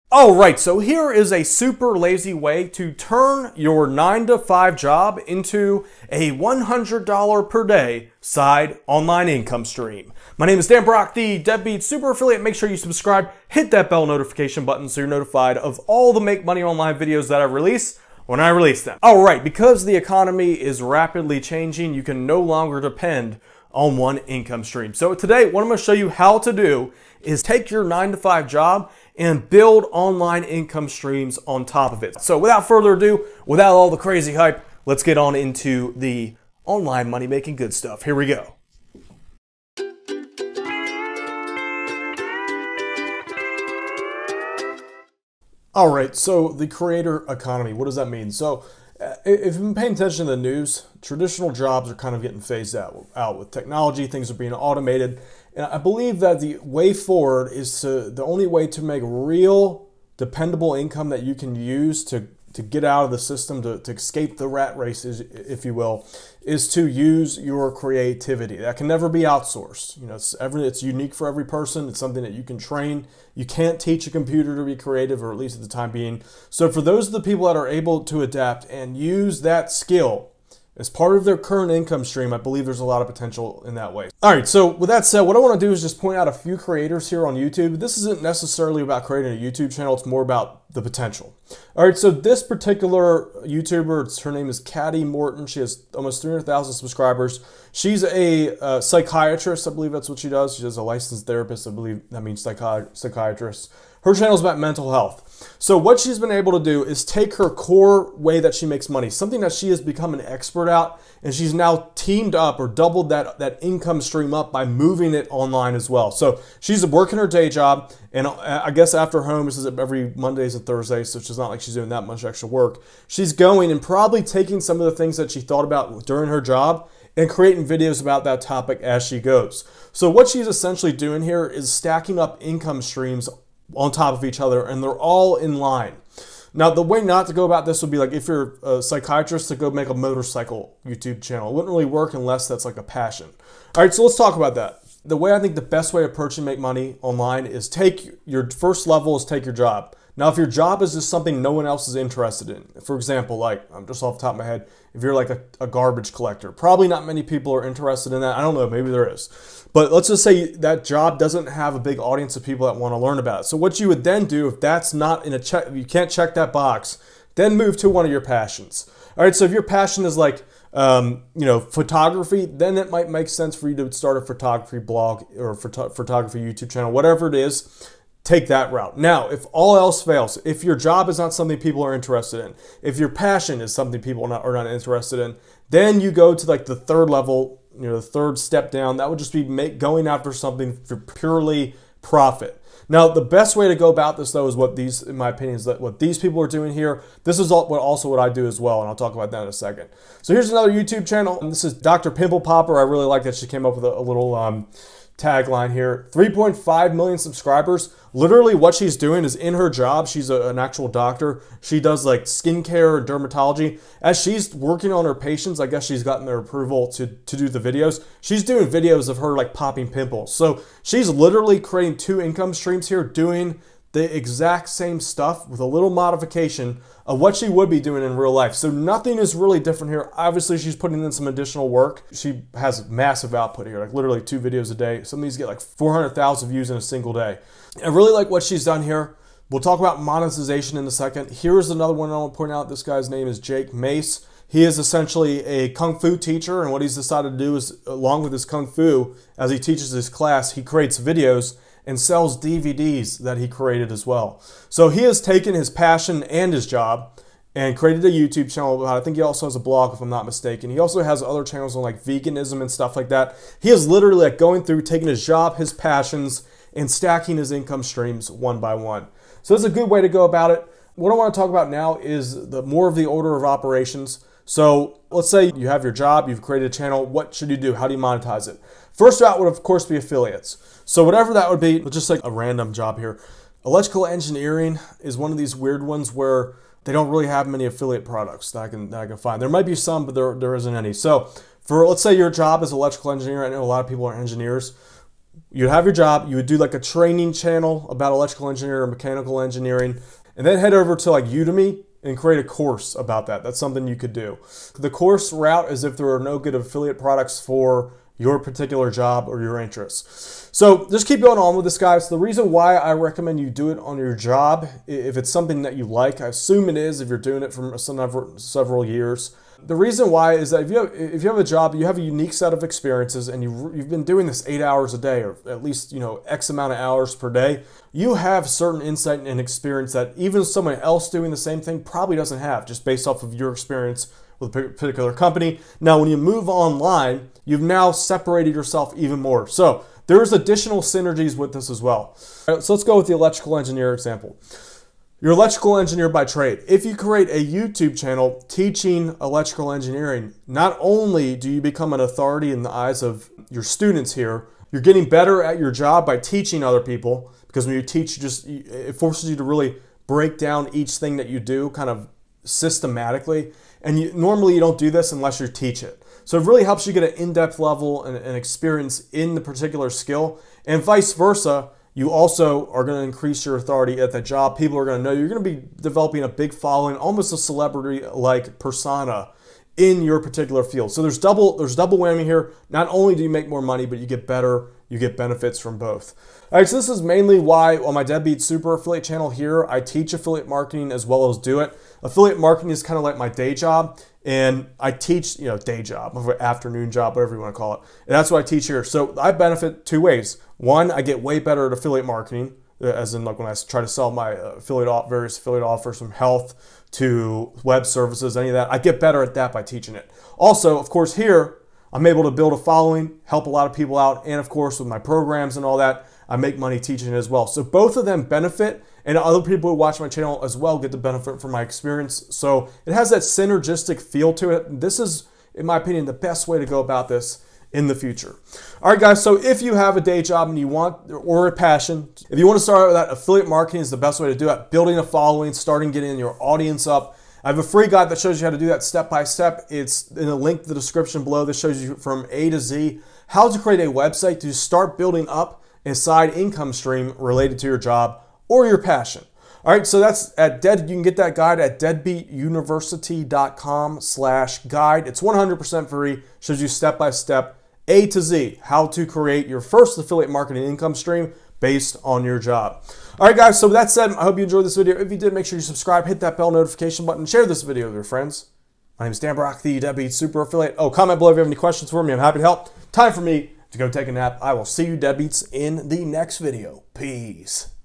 Alright, so here is a super lazy way to turn your 9 to 5 job into a $100 per day side online income stream. My name is Dan Brock, the Deadbeat Super Affiliate. Make sure you subscribe, hit that bell notification button so you're notified of all the Make Money Online videos that I release when I release them. Alright, because the economy is rapidly changing, you can no longer depend on one income stream. So today, what I'm going to show you how to do is take your 9 to 5 job and build online income streams on top of it. So without further ado, without all the crazy hype, let's get on into the online money making good stuff. Here we go. All right, so the creator economy, what does that mean? So if you've been paying attention to the news, traditional jobs are kind of getting phased out with technology. Things are being automated. And I believe that the way forward is the only way to make real dependable income that you can use to get out of the system, to escape the rat race, if you will, is to use your creativity. That can never be outsourced. You know, it's unique for every person. It's something that you can train. You can't teach a computer to be creative, or at least at the time being. So for those of the people that are able to adapt and use that skill as part of their current income stream, I believe there's a lot of potential in that way. All right, so with that said, what I want to do is just point out a few creators here on YouTube. This isn't necessarily about creating a YouTube channel, it's more about the potential. All right, so this particular YouTuber, her name is Caddy Morton. She has almost 300,000 subscribers. She's a psychiatrist, I believe that's what she does. She does a licensed therapist, I believe that means psychiatrist. Her channel is about mental health. So what she's been able to do is take her core way that she makes money, something that she has become an expert at, and she's now teamed up or doubled that income stream up by moving it online as well. So she's working her day job, and I guess after home, this is every Mondays and Thursdays, so it's not like she's doing that much extra work. She's going and probably taking some of the things that she thought about during her job and creating videos about that topic as she goes. So what she's essentially doing here is stacking up income streams on top of each other, and they're all in line. Now, the way not to go about this would be like if you're a psychiatrist, to go make a motorcycle YouTube channel. It wouldn't really work unless that's like a passion. All right, so let's talk about that. The way I think the best way to approach and make money online is take your first level is take your job. Now, if your job is just something no one else is interested in, for example, like I'm just off the top of my head, if you're like a garbage collector, probably not many people are interested in that. I don't know, maybe there is. But let's just say that job doesn't have a big audience of people that want to learn about it. So what you would then do, if that's not in a check, you can't check that box, then move to one of your passions. All right, so if your passion is like, photography, then it might make sense for you to start a photography blog or photography YouTube channel, whatever it is. Take that route. Now, if all else fails, if your job is not something people are interested in, if your passion is something people are not interested in, then you go to like the third level, the third step down. That would just be going after something for purely profit. Now, the best way to go about this, though, is what these, in my opinion, is what these people are doing here. This is also what I do as well, and I'll talk about that in a second. So here's another YouTube channel, and this is Dr. Pimple Popper. I really like that she came up with a little tagline here. 3.5 million subscribers. Literally what she's doing is in her job, she's an actual doctor. She does like skincare and dermatology. As she's working on her patients, I guess she's gotten their approval to do the videos. She's doing videos of her like popping pimples. So she's literally creating 2 income streams here, doing the exact same stuff with a little modification of what she would be doing in real life. So nothing is really different here. Obviously, she's putting in some additional work. She has massive output here, like literally 2 videos a day. Some of these get like 400,000 views in a single day. I really like what she's done here. We'll talk about monetization in a second. Here's another one I want to point out. This guy's name is Jake Mace. He is essentially a Kung Fu teacher, and what he's decided to do is, along with his Kung Fu, as he teaches his class, he creates videos and sells DVDs that he created as well. So he has taken his passion and his job and created a YouTube channel about it. I think he also has a blog, if I'm not mistaken. He also has other channels on like veganism and stuff like that. He is literally like going through, taking his job, his passions, and stacking his income streams one by one. So that's a good way to go about it. What I want to talk about now is more of the order of operations. So let's say you have your job, you've created a channel. What should you do? How do you monetize it? First route would, of course, be affiliates. So whatever that would be, just like a random job here. Electrical engineering is one of these weird ones where they don't really have many affiliate products that I can find. There might be some, but there isn't any. So for, let's say your job is electrical engineer. I know a lot of people are engineers. you'd have your job, you would do like a training channel about electrical engineering or mechanical engineering, and then head over to like Udemy and create a course about that. That's something you could do. The course route is if there are no good affiliate products for your particular job or your interests. So just keep going on with this, guys. The reason why I recommend you do it on your job, if it's something that you like, I assume it is if you're doing it for several years. The reason why is that if you have a job, you have a unique set of experiences, and you've been doing this 8 hours a day, or at least X amount of hours per day. You have certain insight and experience that even someone else doing the same thing probably doesn't have, just based off of your experience with a particular company. Now, when you move online, you've now separated yourself even more. So there's additional synergies with this as well. All right, so let's go with the electrical engineer example. You're an electrical engineer by trade. If you create a YouTube channel teaching electrical engineering, not only do you become an authority in the eyes of your students here, you're getting better at your job by teaching other people, because when you teach, it forces you to really break down each thing that you do kind of systematically. And normally you don't do this unless you teach it. So it really helps you get an in-depth level and experience in the particular skill, and vice versa. You also are going to increase your authority at the job. People are going to know you're going to be developing a big following, almost a celebrity-like persona in your particular field. So there's double whammy here. Not only do you make more money, but you get better, you get benefits from both. All right, so this is mainly why on my Deadbeat Super Affiliate channel here, I teach affiliate marketing as well as do it. Affiliate marketing is kind of like my day job, and I teach, day job, afternoon job, whatever you want to call it. And that's what I teach here. So I benefit two ways. One, I get way better at affiliate marketing, as in like when I try to sell my various affiliate offers, from health to web services, any of that. I get better at that by teaching it. Also, of course, here, I'm able to build a following, help a lot of people out, and of course, with my programs and all that, I make money teaching it as well. So both of them benefit, and other people who watch my channel as well get the benefit from my experience. So it has that synergistic feel to it. This is, in my opinion, the best way to go about this in the future. All right, guys, so if you have a day job and you want, or a passion, if you want to start out with that, affiliate marketing is the best way to do it. Building a following, starting getting your audience up. I have a free guide that shows you how to do that step by step. It's in a link in the description below. This shows you from A to Z how to create a website to start building up a side income stream related to your job or your passion. All right, so that's you can get that guide at deadbeatuniversity.com/guide. It's 100% free, shows you step by step, A to Z, how to create your first affiliate marketing income stream based on your job. All right, guys, so with that said, I hope you enjoyed this video. If you did, make sure you subscribe, hit that bell notification button, share this video with your friends. My name is Dan Brock, the Deadbeat Super Affiliate. Oh, comment below if you have any questions for me. I'm happy to help. Time for me to go take a nap. I will see you deadbeats in the next video. Peace.